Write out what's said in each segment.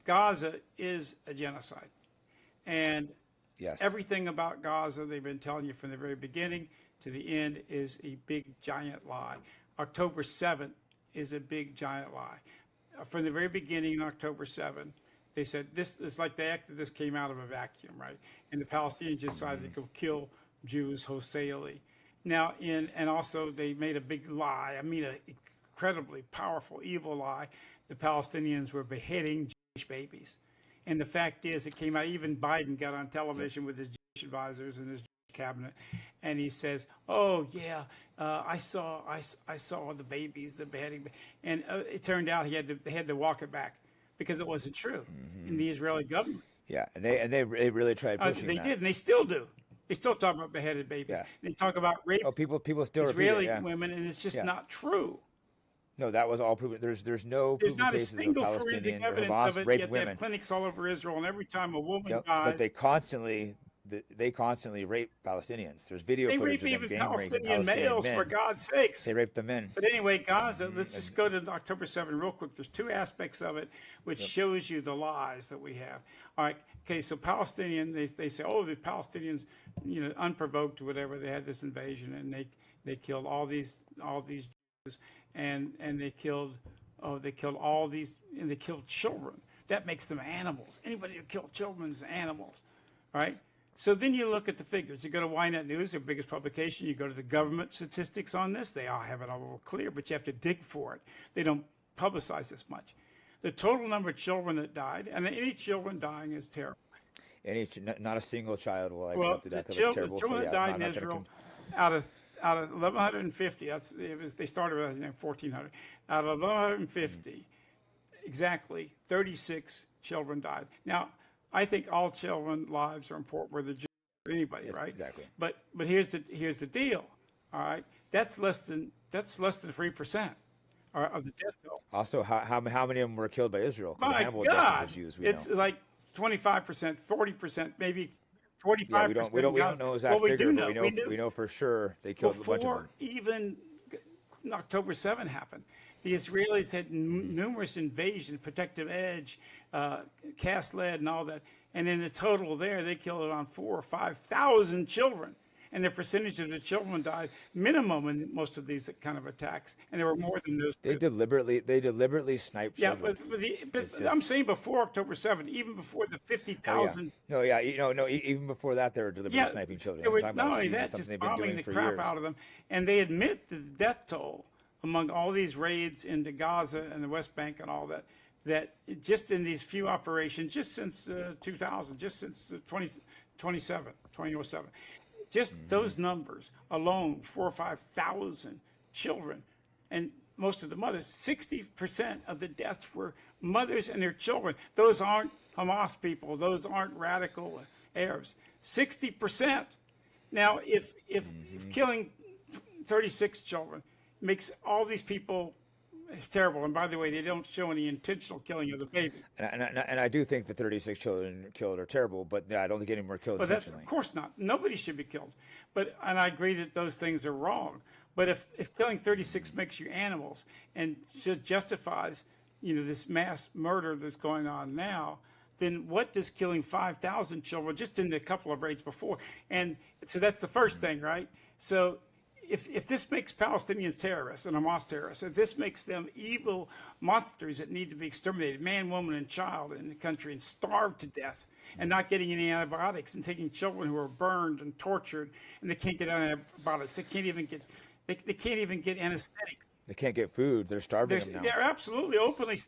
Gaza is a genocide. And Yes. everything about Gaza, they've been telling you from the very beginning to the end, is a big, giant lie. October 7th is a big, giant lie. From the very beginning, on October 7th, they said this is like the act that this came out of a vacuum, right? And the Palestinians decided to go kill Jews wholesalely. Now, and also they made a big lie. I mean, an incredibly powerful, evil lie. The Palestinians were beheading Jewish babies. And the fact is, it came out. Even Biden got on Yep. television with his Jewish advisors and his cabinet, and he says, "Oh yeah, I saw the babies, the beheading," and it turned out they had to walk it back because it wasn't true in the Israeli government. Yeah, and they really tried pushing They that. did, and they still do. They still talk about beheaded babies. Yeah. They talk about Oh, raped people still repeat it. Israeli Yeah. women, and it's just Yeah. not true. No, that was all proven. There's no There's proven not a cases of single forensic Palestinian or evidence of Hamas it, raping yet they have women. clinics all over Israel, and every time a woman Yep. But dies, they constantly rape Palestinians. There's video they footage rape of them even gang raping Palestinian Palestinian males, for men. God's sakes. They rape the men. But anyway, Gaza, let's And just go to October 7 real quick. There's two aspects of it which yep. shows you the lies that we have. All right, okay, so Palestinian, they say, oh, the Palestinians, unprovoked or whatever, they had this invasion and they killed all these Jews and they killed all these, and they killed children. That makes them animals. Anybody who killed children is animals, right? So then you look at the figures. You go to Ynet News, their biggest publication. You go to the government statistics on this. They all have it all clear, but you have to dig for it. They don't publicize this much. The total number of children that died, and any children dying is terrible. Not a single child will Well, accept the death of a children, terrible. children So that yeah, died I'm in not going Israel, to. out of 1,150, they started with, I think, 1,400. Out of 1,150, exactly 36 children died. Now, I think all children lives are important, whether Jews or anybody, Yes, right? exactly. But here's the deal. All right, that's less than 3% of the death toll. Also, how many of them were killed by Israel? Because My Hannibal God, was Jews. We it's know. like 25%, 40%, maybe Yeah, 45%. we don't know Well, exact we figure, do but know. we know for sure they killed a bunch of Before them. even October 7 happened, the Israelis had numerous invasions, protective edge, cast lead, and all that. And in the total there, they killed around 4,000 or 5,000 children. And the percentage of the children died minimum in most of these kind of attacks. And there were more than those. They deliberately sniped Yeah, children. but It's I'm just saying before October 7, even before the oh yeah 50,000. no yeah no even before that they were deliberately Yeah, sniping children. they I'm were talking not about only seeing that, something just they've been bombing doing the for crap years. out of them, and they admit the death toll among all these raids into Gaza and the West Bank and all that. That just in these few operations, just since 2000, just since the 2007, just those numbers alone, 4,000 or 5,000 children, and most of the mothers, 60% of the deaths were mothers and their children. Those aren't Hamas people. Those aren't radical Arabs. 60%. Now, if killing 36 children makes all these people, it's terrible. And by the way, they don't show any intentional killing of the baby. And I do think the 36 children killed are terrible, but yeah, I don't think any more killed But that's, intentionally. of course not. Nobody should be killed. And I agree that those things are wrong. But if killing 36 makes you animals and justifies, this mass murder that's going on now, then what does killing 5,000 children just in a couple of raids before? And so that's the first thing, right? So if this makes Palestinians terrorists and Hamas terrorists, if this makes them evil monsters that need to be exterminated, man, woman, and child in the country, and starved to death, and not getting any antibiotics, and taking children who are burned and tortured, and they can't get antibiotics, they can't even get anesthetics. They can't get food. They're starving them now, They're absolutely openly.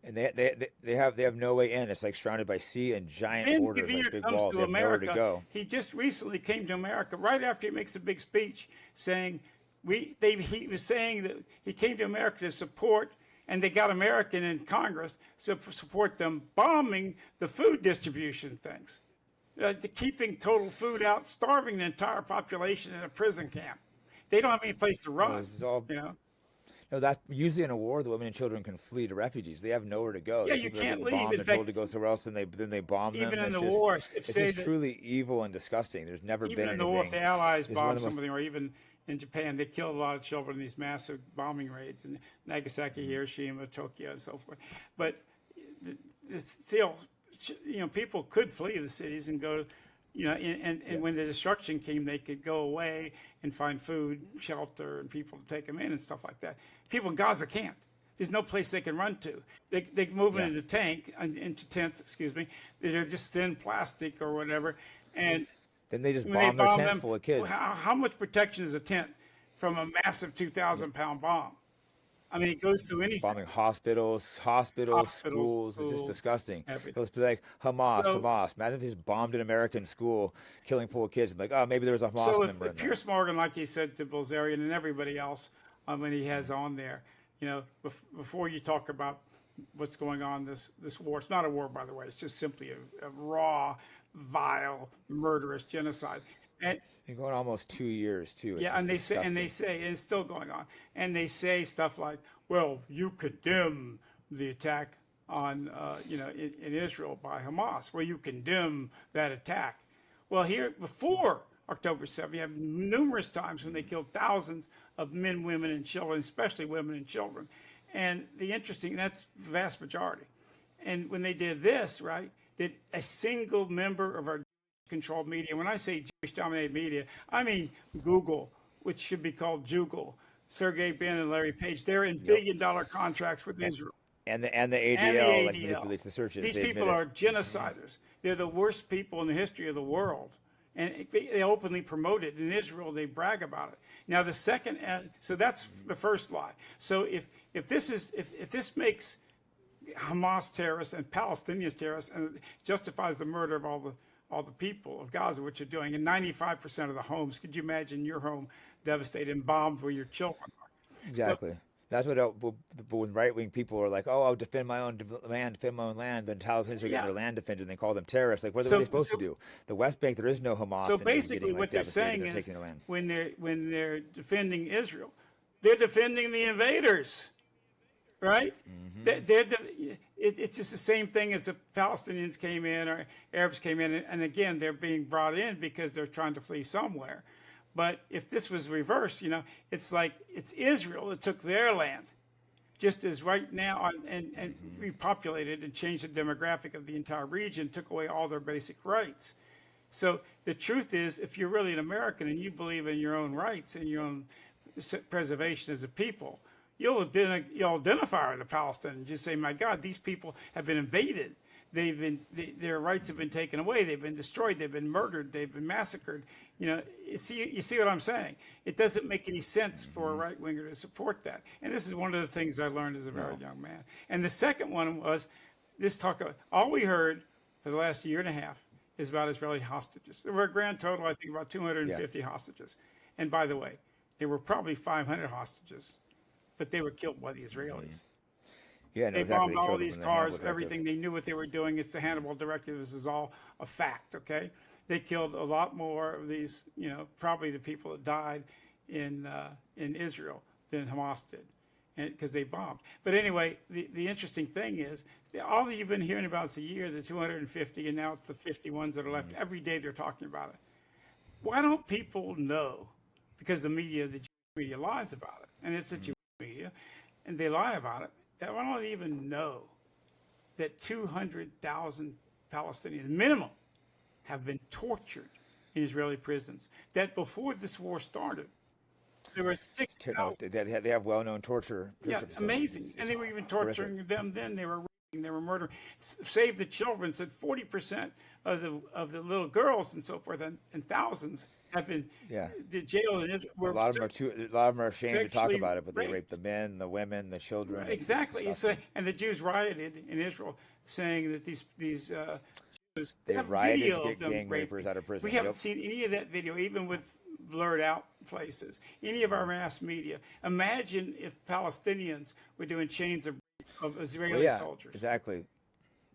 and they have no way in. It's like surrounded by sea and giant Ben borders, like Gvir big comes walls. to They have nowhere to America. go. He just recently came to America right after he makes a big speech saying he was saying that he came to America to support, and they got American in Congress to support them bombing the food distribution things, to keeping total food out, starving the entire population in a prison camp. They don't have any place to No, run, this is all. you know. No, that usually in a war, the women and children can flee to refugees. They have nowhere to go. Yeah, The you people are can't getting leave. bombed In and told fact, to go somewhere else, and then they bomb them. even in It's the just, war, it's just truly evil and disgusting. There's never been even in the war, if anything. the Allies It's one bombed of the most. something, or even in Japan, they killed a lot of children in these massive bombing raids in Nagasaki, Hiroshima, Tokyo, and so forth. But it's still, people could flee the cities and go, and when the destruction came, they could go away and find food, shelter, and people to take them in and stuff like that. People in Gaza can't. There's no place they can run to. They move into into tents, excuse me. They're just thin plastic or whatever. And Then they just when they bomb their bomb tents them, full of kids. how much protection is a tent from a massive 2,000-pound bomb? I mean, it goes through anything. Bombing hospitals, schools. It's just disgusting. Everything. Those be like Hamas. So- Imagine if they just bombed an American school, killing full of kids. Like, oh, maybe there was a Hamas So member in if there. Pierce Morgan, like he said to Bilzerian and everybody else, when he has on there, before you talk about what's going on this war, it's not a war, by the way. It's just simply a raw, vile, murderous genocide. And You're going almost 2 years too. It's yeah, just and disgusting. they say, and it's still going on. And they say stuff like, "Well, you condemn the attack on, in Israel by Hamas. Well, you condemn that attack." Well, here before October 7th, you have numerous times when they killed thousands of men, women, and children, especially women and children. And that's the vast majority. And when they did this, right, did a single member of our controlled media. When I say Jewish-dominated media, I mean Google, which should be called Jugal, Sergey Brin and Larry Page. They're in billion-dollar contracts with Israel. And the ADL, And the like ADL. manipulates the searches. These They people admit are it. genociders. They're the worst people in the history of the world. And they openly promote it. In Israel, they brag about it. Now, the second, so that's the first lie. So if this makes Hamas terrorists and Palestinians terrorists and justifies the murder of all the people of Gaza, which you're doing, and 95% of the homes, could you imagine your home devastated and bombed where your children are? Exactly. That's what when right-wing people are like, "Oh, I'll defend my own land, then Palestinians are getting Yeah. their land defended, and they call them terrorists." Like, what are So- they supposed so- to do? The West Bank, there is no Hamas. So and they're basically, getting, like, what they're devastated. saying They're is, taking the land. when they're defending Israel, they're defending the invaders, right? It's just the same thing as if Palestinians came in or Arabs came in, and again, they're being brought in because they're trying to flee somewhere. But if this was reversed, it's like it's Israel that took their land, just as right now, and repopulated and changed the demographic of the entire region, took away all their basic rights. So the truth is, if you're really an American and you believe in your own rights and your own preservation as a people, you'll identify with the Palestinians. You say, "My God, these people have been invaded. Their rights have been taken away. They've been destroyed. They've been murdered. They've been massacred." You see what I'm saying? It doesn't make any sense for a right winger to support that. And this is one of the things I learned as a very young man. And the second one was this talk of all we heard for the last year and a half is about Israeli hostages. There were a grand total, I think, about 250 hostages. And by the way, there were probably 500 hostages, but they were killed by the Israelis. Yeah, no, They exactly. bombed all killed them these in the Hannibal cars, Directive. everything. They knew what they were doing. It's the Hannibal Directive. This is all a fact, okay? They killed a lot more of these, probably the people that died in Israel than Hamas did, because they bombed. But anyway, the interesting thing is, all that you've been hearing about is a year, the 250, and now it's the 50 ones that are left. Every day they're talking about it. Why don't people know? Because the Jewish media lies about it, and it's the Jewish media, and they lie about it. That I don't even know that 200,000 Palestinians minimum have been tortured in Israeli prisons. That before this war started, there were 6,000. They have well-known torture. Yeah, facilities. amazing. It's And they were even horrific. torturing them then. They were raping, they were murdering. Save the Children said 40% of the little girls and so forth, and thousands have been jailed in Israel. A lot of them are ashamed to talk sexually about it, but they raped. rape the men, the women, the children. It's Exactly. disgusting. And the Jews rioted in Israel, saying that these Jews They have rioted video to of get them gang raping. rapers out of prison. We haven't Yep. seen any of that video, even with blurred out places. Any of our mass media. Imagine if Palestinians were doing chains of Israeli Well, yeah, soldiers. exactly.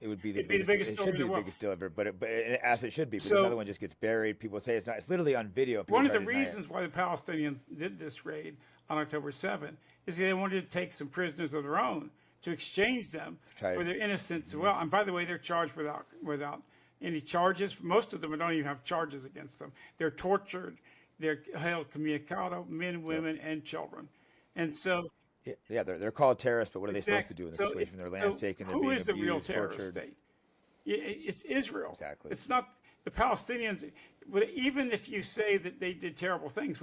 It would be the It'd be the biggest It story should in be the the world. biggest deal ever, but as it should be. Because So- the other one just gets buried. People say it's not. It's literally on video. People One of try the to deny it. reasons why the Palestinians did this raid on October 7th is they wanted to take some prisoners of their own to exchange them Try- for their innocence as well. And by the way, they're charged without any charges. Most of them don't even have charges against them. They're tortured. They're held communicado, men, women, and children. And so Yeah, they're called terrorists, but what are they supposed to Exactly. do in this So, situation? Their land's taken, they're who being is the real abused, terrorist tortured. state? It's Israel. Exactly. It's not the Palestinians. But even if you say that they did terrible things,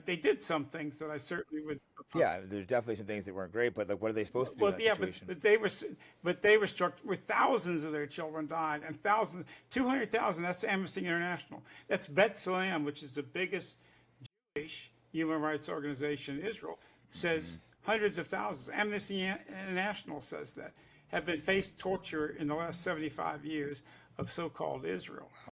they did some things that I certainly would. Yeah, there's definitely some things that weren't great, but like, what are they supposed to do in Well, that yeah, situation? but they were struck with thousands of their children died, and thousands, 200,000. That's Amnesty International. That's B'Tselem, which is the biggest Jewish human rights organization in Israel, says hundreds of thousands. Amnesty International says that have been faced torture in the last 75 years of so-called Israel.